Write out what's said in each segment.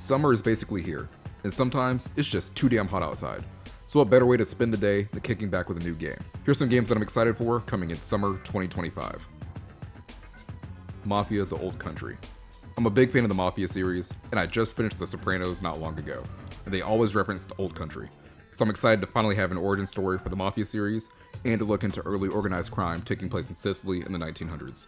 Summer is basically here, and sometimes it's just too damn hot outside. So what better way to spend the day than kicking back with a new game? Here's some games that I'm excited for coming in summer 2025. Mafia: The Old Country. I'm a big fan of the Mafia series, and I just finished The Sopranos not long ago, and they always reference the Old Country. So I'm excited to finally have an origin story for the Mafia series, and to look into early organized crime taking place in Sicily in the 1900s.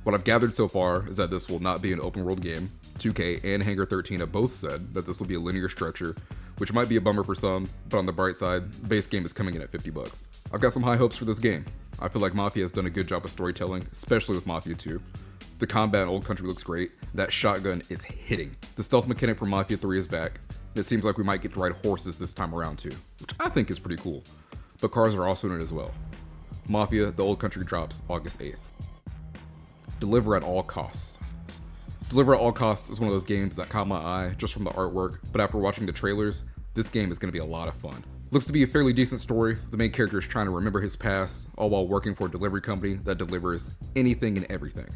What I've gathered so far is that this will not be an open world game. 2K and Hangar 13 have both said that this will be a linear structure, which might be a bummer for some, but on the bright side, the base game is coming in at $50. I've got some high hopes for this game. I feel like Mafia has done a good job of storytelling, especially with Mafia 2. The combat in Old Country looks great, that shotgun is hitting. The stealth mechanic from Mafia 3 is back, and it seems like we might get to ride horses this time around too, which I think is pretty cool. But cars are also in it as well. Mafia: The Old Country drops August 8th. Deliver at All Costs. Deliver at All Costs is one of those games that caught my eye just from the artwork, but after watching the trailers, this game is going to be a lot of fun. Looks to be a fairly decent story. The main character is trying to remember his past, all while working for a delivery company that delivers anything and everything.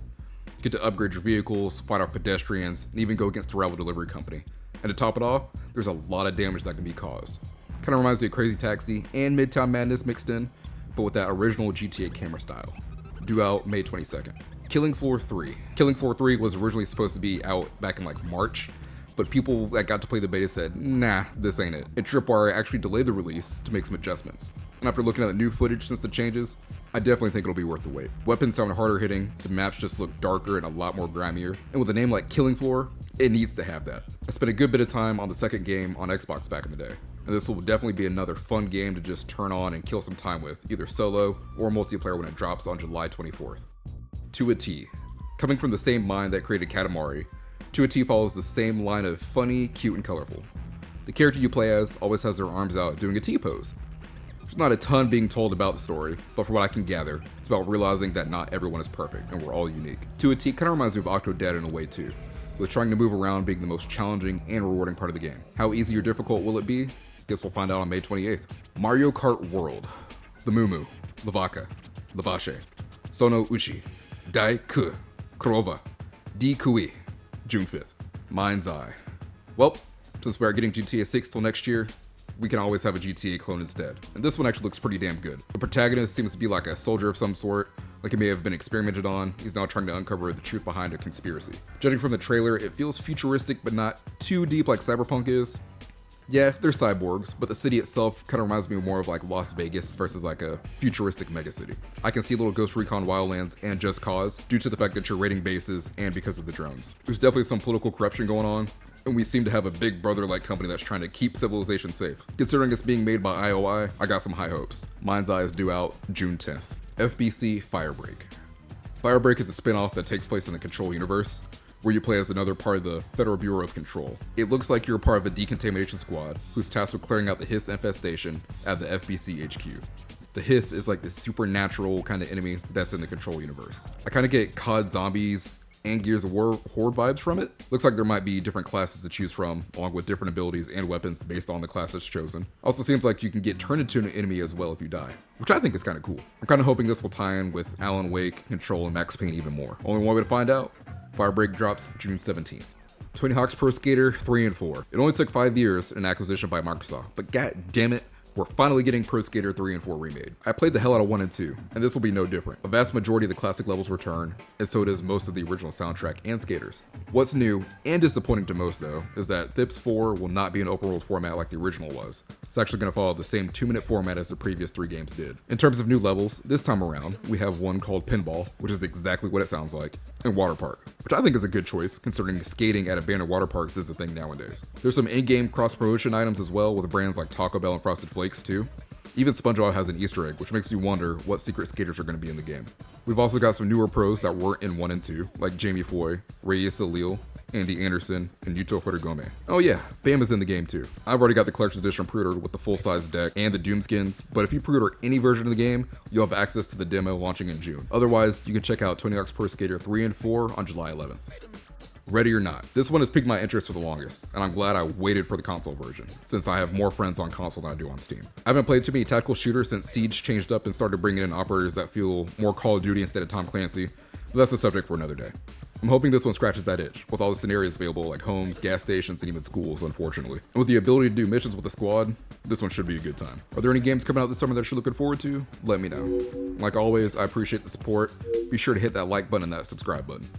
You get to upgrade your vehicles, fight off pedestrians, and even go against the rival delivery company. And to top it off, there's a lot of damage that can be caused. Kind of reminds me of Crazy Taxi and Midtown Madness mixed in, but with that original GTA camera style. Due out May 22nd. Killing Floor 3. Killing Floor 3 was originally supposed to be out back in like March, but people that got to play the beta said, nah, this ain't it. And Tripwire actually delayed the release to make some adjustments. And after looking at the new footage since the changes, I definitely think it'll be worth the wait. Weapons sound harder hitting, the maps just look darker and a lot more grimier, and with a name like Killing Floor, it needs to have that. I spent a good bit of time on the second game on Xbox back in the day, and this will definitely be another fun game to just turn on and kill some time with, either solo or multiplayer when it drops on July 24th. To a T. Coming from the same mind that created Katamari, To a T follows the same line of funny, cute, and colorful. The character you play as always has their arms out doing a T-pose. There's not a ton being told about the story, but from what I can gather, it's about realizing that not everyone is perfect and we're all unique. To a T kind of reminds me of Octodad in a way too, with trying to move around being the most challenging and rewarding part of the game. How easy or difficult will it be? Guess we'll find out on May 28th. Mario Kart World. The Mumu, Lavaka, Lavashe, Sono Uchi, Dai Ku, Kurova, Di Kui, June 5th. Mind's Eye. Well, since we are getting GTA 6 till next year, we can always have a GTA clone instead. And this one actually looks pretty damn good. The protagonist seems to be like a soldier of some sort, like he may have been experimented on. He's now trying to uncover the truth behind a conspiracy. Judging from the trailer, it feels futuristic but not too deep like Cyberpunk is. Yeah, they're cyborgs, but the city itself kind of reminds me more of like Las Vegas versus like a futuristic megacity. I can see little Ghost Recon Wildlands and Just Cause due to the fact that you're raiding bases and because of the drones. There's definitely some political corruption going on, and we seem to have a big brother-like company that's trying to keep civilization safe. Considering it's being made by IOI, I got some high hopes. Mind's Eye is due out June 10th. FBC Firebreak. Firebreak is a spin-off that takes place in the Control universe, where you play as another part of the Federal Bureau of Control. It looks like you're a part of a decontamination squad who's tasked with clearing out the Hiss infestation at the FBC HQ. The Hiss is like this supernatural kind of enemy that's in the Control universe. I kind of get COD Zombies and Gears of War Horde vibes from it. Looks like there might be different classes to choose from, along with different abilities and weapons based on the class that's chosen. Also seems like you can get turned into an enemy as well if you die, which I think is kind of cool. I'm kind of hoping this will tie in with Alan Wake, Control, and Max Payne even more. Only one way to find out. Firebreak drops June 17th. Tony Hawk's Pro Skater 3 and 4. It only took 5 years and an acquisition by Microsoft, but god damn it, we're finally getting Pro Skater 3 and 4 remade. I played the hell out of 1 and 2, and this will be no different. A vast majority of the classic levels return, and so does most of the original soundtrack and skaters. What's new, and disappointing to most though, is that Thips 4 will not be an open world format like the original was. It's actually going to follow the same 2-minute format as the previous 3 games did. In terms of new levels, this time around, we have one called Pinball, which is exactly what it sounds like, and Water Park, which I think is a good choice considering skating at abandoned water parks is a thing nowadays. There's some in-game cross-promotion items as well with brands like Taco Bell and Frosted Flakes too. Even SpongeBob has an Easter egg, which makes me wonder what secret skaters are going to be in the game. We've also got some newer pros that weren't in 1 and 2, like Jamie Foy, Reyes Salil, Andy Anderson, and Yuto Horigome. Oh yeah, Bam is in the game too. I've already got the collector's edition pre-ordered with the full-size deck and the Doom skins, but if you pre-order any version of the game, you'll have access to the demo launching in June. Otherwise, you can check out Tony Hawk's Pro Skater 3 and 4 on July 11th. Ready or Not. This one has piqued my interest for the longest, and I'm glad I waited for the console version, since I have more friends on console than I do on Steam. I haven't played too many tactical shooters since Siege changed up and started bringing in operators that feel more Call of Duty instead of Tom Clancy, but that's a subject for another day. I'm hoping this one scratches that itch, with all the scenarios available like homes, gas stations, and even schools, unfortunately. And with the ability to do missions with a squad, this one should be a good time. Are there any games coming out this summer that you're looking forward to? Let me know. Like always, I appreciate the support. Be sure to hit that like button and that subscribe button.